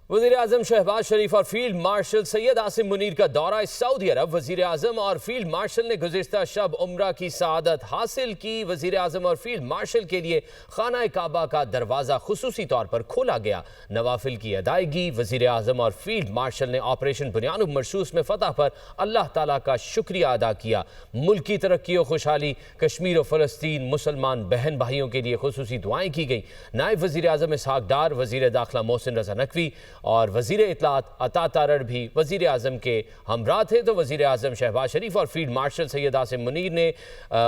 वज़ीर-ए-आज़म शहबाज शरीफ और field marshal Syed Asim Munir का दौरा सऊदी अरब। वज़ीर-ए-आज़म और फील्ड मार्शल ने गुज़िश्ता शब उम्रा की सआदत हासिल की। वज़ीर-ए-आज़म और फील्ड मार्शल के लिए खाना काबा का दरवाज़ा खुसूसी तौर पर खोला गया। नवाफिल की अदायगी। वज़ीर-ए-आज़म और फील्ड मार्शल ने ऑपरेशन बुनियानुब मरसूस में फतह पर अल्लाह ताला का शुक्रिया अदा किया। मुल्क की तरक्की और खुशहाली, कश्मीर और फ़लस्तीन मुसलमान बहन भाइयों के लिए खुसूसी दुआएँ की गई। नायब वज़ीर-ए-आज़म इसहाक डार, वज़ीर दाखिला मोहसिन रज़ा नकवी और वज़ीर इत्तलात अता तारड़ भी वज़ीर आज़म के हमरा थे। तो वज़ीर आज़म शहबाज शरीफ और फील्ड मार्शल सैयद आसिम मुनीर ने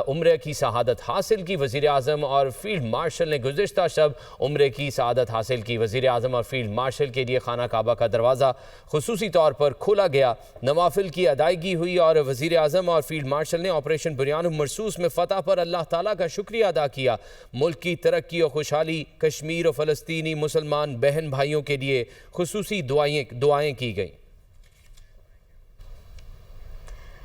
उम्रे की शहादत हासिल की। वज़ीर आज़म और फील्ड मार्शल ने गुज़िश्ता शब उम्रे की शहादत हासिल की। वज़ीर आज़म और फील्ड मार्शल के लिए खाना काबा का दरवाज़ा खुसूसी तौर पर खोला गया। नवाफिल की अदायगी हुई और वज़ीर आज़म और फील्ड मार्शल ने ऑपरेशन बुनियानुब मरसूस में फ़तह पर अल्लाह ताला का शुक्रिया अदा किया। मुल्क की तरक्की और खुशहाली, कश्मीर और फ़लस्तीनी मुसलमान बहन भाइयों के लिए खुसूसी दुआएं की गई।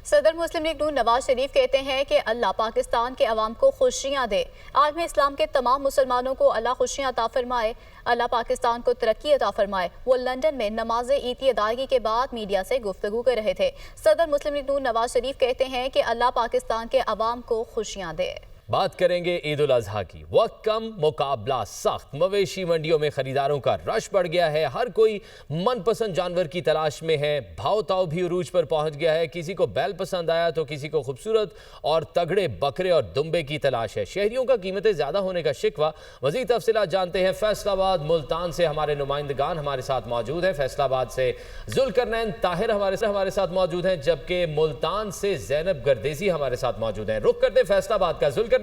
सदर मुस्लिम लीग नून नवाज शरीफ कहते हैं कि अल्लाह पाकिस्तान के अवाम को खुशियाँ दे। आलम इस्लाम के तमाम मुसलमानों को अल्लाह खुशियाँ अता फरमाए, अल्लाह पाकिस्तान को तरक्की अता फरमाए। वो लंदन में नमाज ईद की अदायगी के बाद मीडिया से गुफ्तगू कर रहे थे। सदर मुस्लिम लीग नून नवाज शरीफ कहते हैं कि अल्लाह पाकिस्तान के अवाम को खुशियाँ दे। बात करेंगे ईद उल अजहा की। वक्त कम, मुकाबला सख्त। मवेशी मंडियों में खरीदारों का रश बढ़ गया है। हर कोई मनपसंद जानवर की तलाश में है। भाव ताव भी उरूज पर पहुंच गया है। किसी को बैल पसंद आया तो किसी को खूबसूरत और तगड़े बकरे और दुम्बे की तलाश है। शहरियों का कीमतें ज्यादा होने का शिकवा। मजीद तफसीलात जानते हैं फैसलाबाद मुल्तान से हमारे नुमाइंदगान हमारे साथ मौजूद हैं। फैसलाबाद से जुल्करनैन ताहिर हमारे साथ मौजूद हैं, जबकि मुल्तान से ज़ैनब गर्देजी हमारे साथ मौजूद हैं। रुख करते फैसलाबाद का। जुल्करनैन,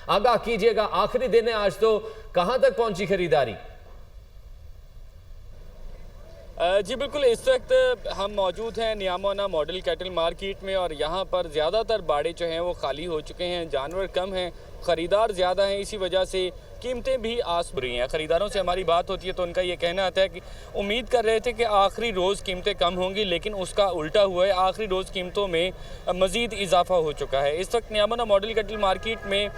आगाह कीजिएगा, आखिरी दिन है आज, तो कहां तक पहुंची खरीदारी? जी बिल्कुल, इस वक्त हम मौजूद हैं नियामोना मॉडल कैटल मार्केट में और यहाँ पर ज़्यादातर बाड़े जो हैं वो खाली हो चुके हैं। जानवर कम हैं, ख़रीदार ज़्यादा हैं, इसी वजह से कीमतें भी आस रही हैं। ख़रीदारों से हमारी बात होती है तो उनका ये कहना आता है कि उम्मीद कर रहे थे कि आखिरी रोज़ कीमतें कम होंगी, लेकिन उसका उल्टा हुआ है। आखिरी रोज़ कीमतों में मज़ीद इजाफा हो चुका है। इस वक्त नियामोना मॉडल कैटल मार्केट में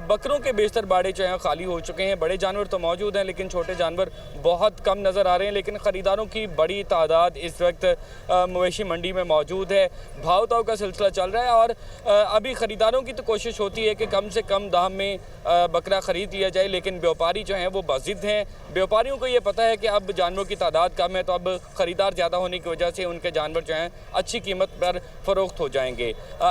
बकरों के बेशतर बाड़े जो हैं खाली हो चुके हैं। बड़े जानवर तो मौजूद हैं लेकिन छोटे जानवर बहुत कम नज़र आ रहे हैं। लेकिन ख़रीदारों की बड़ी तादाद इस वक्त मवेशी मंडी में मौजूद है। भाव ताव का सिलसिला चल रहा है और अभी ख़रीदारों की तो कोशिश होती है कि कम से कम दाम में बकरा ख़रीद लिया जाए, लेकिन व्यापारी जो हैं वो बाज़िद हैं। व्यापारियों को ये पता है कि अब जानवरों की तादाद कम है, तो अब ख़रीदार ज़्यादा होने की वजह से उनके जानवर जो हैं अच्छी कीमत पर फ़रोख्त हो जाएंगे।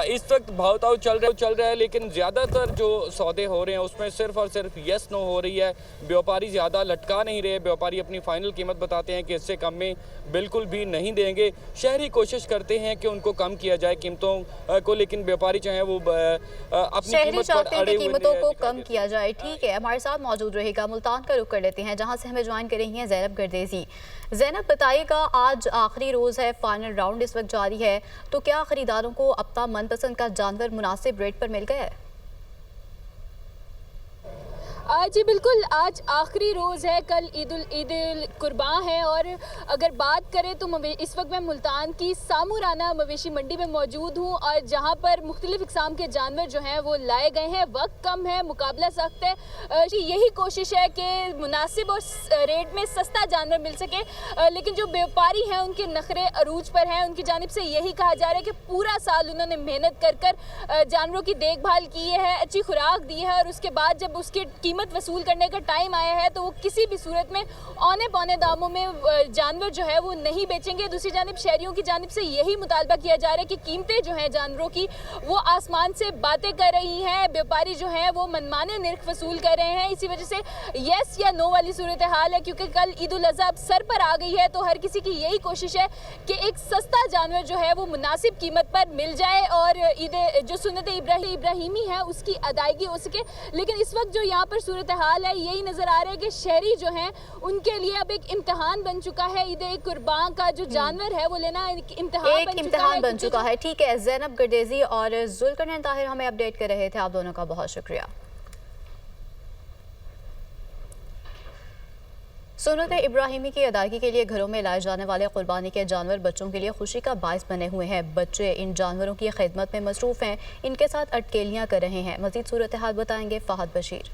इस वक्त भाव ताव चल रहा है लेकिन ज़्यादातर जो सौदे हो रहे हैं उसमें सिर्फ और सिर्फ यस नो हो रही है। व्यापारी ज़्यादा लटका नहीं रहे। व्यापारी अपनी फ़ाइनल कीमत बताते हैं कि इससे कम में बिल्कुल भी नहीं देंगे। शहरी कोशिश करते हैं कि उनको कम किया जाए कीमतों को, लेकिन व्यापारी जो हैं वो अपनी कीमत पर अड़े हुए कीमतों को कम किया जाए। ठीक है, हमारे साथ मौजूद रहेगा। मुल्तान का रुख कर लेते हैं जहां से हमें ज्वाइन कर रही हैं ज़ैनब गर्देजी। ज़ैनब, बताइएगा, आज आखिरी रोज़ है, फाइनल राउंड इस वक्त जारी है, तो क्या खरीदारों को अपना मनपसंद का जानवर मुनासिब रेट पर मिल गया है? जी बिल्कुल, आज आखिरी रोज़ है, कल ईद कुर्बान है। और अगर बात करें तो इस वक्त मैं मुल्तान की सामुराना मवेशी मंडी में मौजूद हूँ और जहाँ पर मुख्तलिफ़ इक़साम के जानवर जो हैं वो लाए गए हैं। वक्त कम है, मुकाबला सख्त है। यही कोशिश है कि मुनासिब और रेट में सस्ता जानवर मिल सके, लेकिन जो व्यापारी हैं उनके नखरे अरूज पर हैं। उनकी जानिब से यही कहा जा रहा है कि पूरा साल उन्होंने मेहनत कर जानवरों की देखभाल की है, अच्छी खुराक दी है, और उसके बाद जब उसकी कीमत वसूल करने का टाइम आया है तो वो किसी भी सूरत में औने पौने दामों में जानवर जो है वो नहीं बेचेंगे। दूसरी जानिब शहरियों की जानिब से यही मुतालबा किया जा रहा है कि कीमतें जो हैं जानवरों की वो आसमान से बातें कर रही हैं। व्यापारी जो हैं वो मनमाने निर्ख वसूल कर रहे हैं। इसी वजह से यस या नो वाली सूरत हाल है, क्योंकि कल ईद उल अज़हा सर पर आ गई है तो हर किसी की यही कोशिश है कि एक सस्ता जानवर जो है वो मुनासिब कीमत पर मिल जाए और ईद जो सुन्नत इब्राहिमी है उसकी अदायगी हो सके। लेकिन इस वक्त जो यहाँ पर सूरत हाल है यही नज़र आ रहा है कि शहरी जो हैं उनके लिए अब एक इम्तिहान बन चुका है। ईद कुर्बान का जो जानवर है वो लेना एक इम्तिहान बन चुका है। ठीक है, ज़ैनब गर्देजी और जुल्करनैन ताहिर हमें अपडेट कर रहे थे। आप दोनों का बहुत शुक्रिया। सुन्नत इब्राहिमी की अदायगी के लिए घरों में लाए जाने वाले कुर्बानी के जानवर बच्चों के लिए खुशी का बायस बने हुए हैं। बच्चे इन जानवरों की खिदमत में मसरूफ़ हैं, इनके साथ अटकेलियाँ कर रहे हैं। मज़ीद सूरत हाल बताएंगे फ़हद बशीर।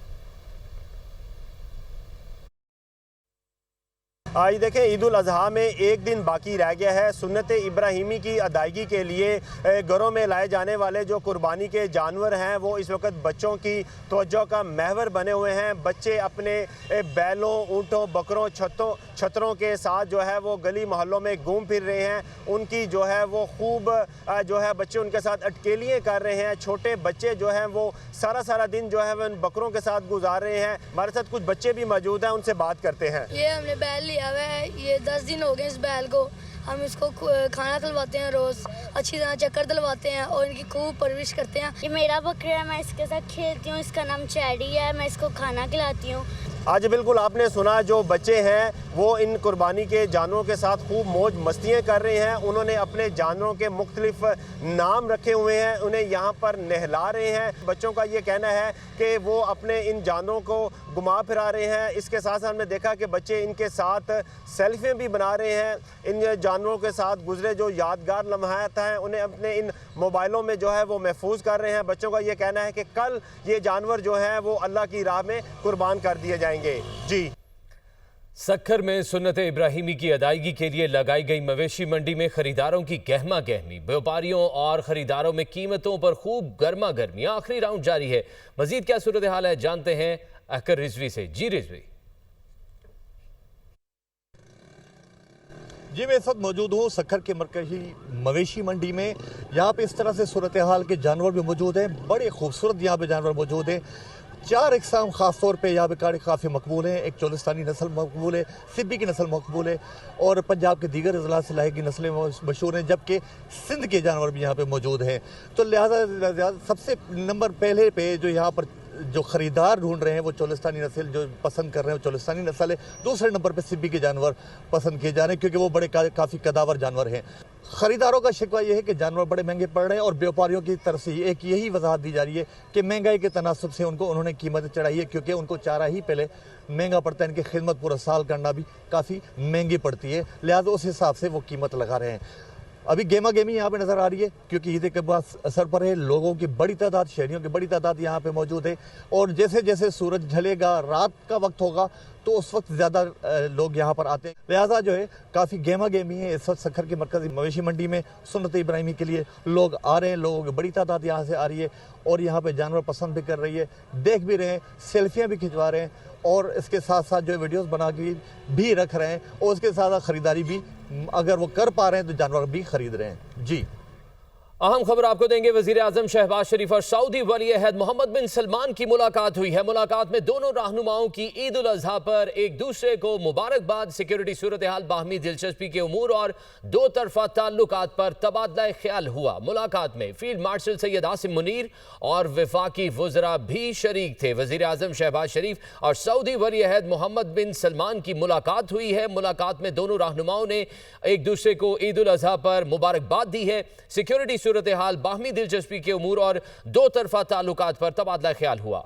आज देखें ईद उल अज़हा में एक दिन बाकी रह गया है। सुन्नत इब्राहिमी की अदायगी के लिए घरों में लाए जाने वाले जो कुर्बानी के जानवर हैं वो इस वक्त बच्चों की तवज्जो का महवर बने हुए हैं। बच्चे अपने बैलों, ऊँटों, बकरों, छतरों के साथ जो है वो गली मोहल्लों में घूम फिर रहे हैं। उनकी जो है वो खूब जो है बच्चे उनके साथ अटकेलियाँ कर रहे हैं। छोटे बच्चे जो हैं वो सारा दिन जो है वो उन बकरों के साथ गुजार रहे हैं। हमारे साथ कुछ बच्चे भी मौजूद हैं, उनसे बात करते हैं। ये हमने बैल लिया हुआ है, ये 10 दिन हो गए इस बैल को। हम इसको खाना खिलवाते हैं, रोज़ अच्छी तरह चक्कर दिलवाते हैं और इनकी खूब परवरिश करते हैं। ये मेरा बकरा है, मैं इसके साथ खेलती हूँ। इसका नाम चैडी है, मैं इसको खाना खिलाती हूँ। आज बिल्कुल आपने सुना, जो बच्चे हैं वो इन कुर्बानी के जानवरों के साथ खूब मौज मस्तियाँ कर रहे हैं। उन्होंने अपने जानवरों के मुख्तलिफ नाम रखे हुए हैं, उन्हें यहाँ पर नहला रहे हैं। बच्चों का ये कहना है कि वो अपने इन जानवरों को घुमा फिरा रहे हैं। इसके साथ साथ हमने देखा कि बच्चे इनके साथ सेल्फियाँ भी बना रहे हैं। इन जानवरों के साथ गुजरे जो यादगार लम्हात हैं उन्हें अपने इन मोबाइलों में जो है वो महफूज कर रहे हैं। बच्चों का ये कहना है कि कल ये जानवर जो हैं वो अल्लाह की राह में कुर्बान कर दिए जाएंगे। जी। सक्खर में सुन्नत इब्राहिमी की अदायगी के लिए लगाई गई मवेशी मंडी में खरीदारों की गहमा गहमी। व्यापारियों और खरीदारों में कीमतों पर खूब गर्मा गर्मी। आखिरी राउंड जारी है। मजीद क्या सूरत हाल है जानते हैं अकर रिजवी से। जी रिजवी। जी, मैं इस वक्त मौजूद हूँ सक्खर के मरकजी मवेशी मंडी में। यहाँ पे इस तरह से सूरत हाल के जानवर भी मौजूद हैं। बड़े खूबसूरत यहाँ पे जानवर मौजूद हैं। 4 इकसाम ख़ास तौर पे यहाँ पे काफ़ी मकबूल हैं। एक चोलिस्तानी नस्ल मकबूल है, सिब्बी की नस्ल मकबूल है और पंजाब के दीगर अजला से लाए की नस्लें मशहूर हैं, जबकि सिंध के जानवर भी यहाँ पे मौजूद हैं। तो लिहाजा सबसे नंबर पहले पे जो यहाँ पर जो ख़रीदार ढूंढ रहे हैं वो चोलिस्तानी नस्ल जो पसंद कर रहे हैं वो चोलिस्तानी नस्ल है। दूसरे नंबर पे सिब्बी के जानवर पसंद किए जा रहे हैं क्योंकि वो बड़े काफ़ी कदावर जानवर हैं। ख़रीदारों का शिकवा ये है कि जानवर बड़े महंगे पड़ रहे हैं और व्यापारियों की तरफ से एक यही वजाहत दी जा रही है कि महंगाई के तनासुब से उन्होंने कीमतें चढ़ाई है, क्योंकि उनको चारा ही पहले महंगा पड़ता है। इनकी खिदमत पूरा साल करना भी काफ़ी महंगी पड़ती है, लिहाजा उस हिसाब से वो कीमत लगा रहे हैं। अभी गेमा गेमी यहाँ पे नज़र आ रही है क्योंकि ईद के बाद असर पर है। लोगों की बड़ी तादाद, शहरियों की बड़ी तादाद यहाँ पे मौजूद है और जैसे जैसे सूरज ढलेगा, रात का वक्त होगा तो उस वक्त ज़्यादा लोग यहाँ पर आते हैं। लिहाजा जो है काफ़ी गेमा गेमी है इस वक्त सक्खर की मरकज़ी मवेशी मंडी में। सुन्नत इब्राहिमी के लिए लोग आ रहे हैं, लोगों की बड़ी तादाद यहाँ से आ रही है और यहाँ पे जानवर पसंद भी कर रही है, देख भी रहे हैं, सेल्फियाँ भी खिंचवा रहे हैं और इसके साथ साथ जो वीडियोस बना के भी रख रहे हैं और उसके साथ ख़रीदारी भी अगर वो कर पा रहे हैं तो जानवर भी खरीद रहे हैं। जी। अहम खबर आपको देंगे। वजीर आजम शहबाज शरीफ और सऊदी वली अहद मोहम्मद बिन सलमान की मुलाकात हुई है। मुलाकात में दोनों रहनुमाओं की ईद उल अजहा पर एक दूसरे को मुबारकबाद, सिक्योरिटी सूरत हाल, बाहमी दिलचस्पी के उमूर और दो तरफा ताल्लुकात पर तबादला ख्याल हुआ। मुलाकात में फील्ड मार्शल सैयद आसिम मुनीर और वफाकी वज़रा भी शरीक थे। वजीर आजम शहबाज शरीफ और सऊदी वली अहद मोहम्मद बिन सलमान की मुलाकात हुई है। मुलाकात में दोनों रहनुमाओं ने एक दूसरे को ईद उल अजहा पर मुबारकबाद दी है। सिक्योरिटी सूरत हाल, बाहमी दिलचस्पी के उमूर और दो तरफा ताल्लुकात पर तबादला ख्याल हुआ।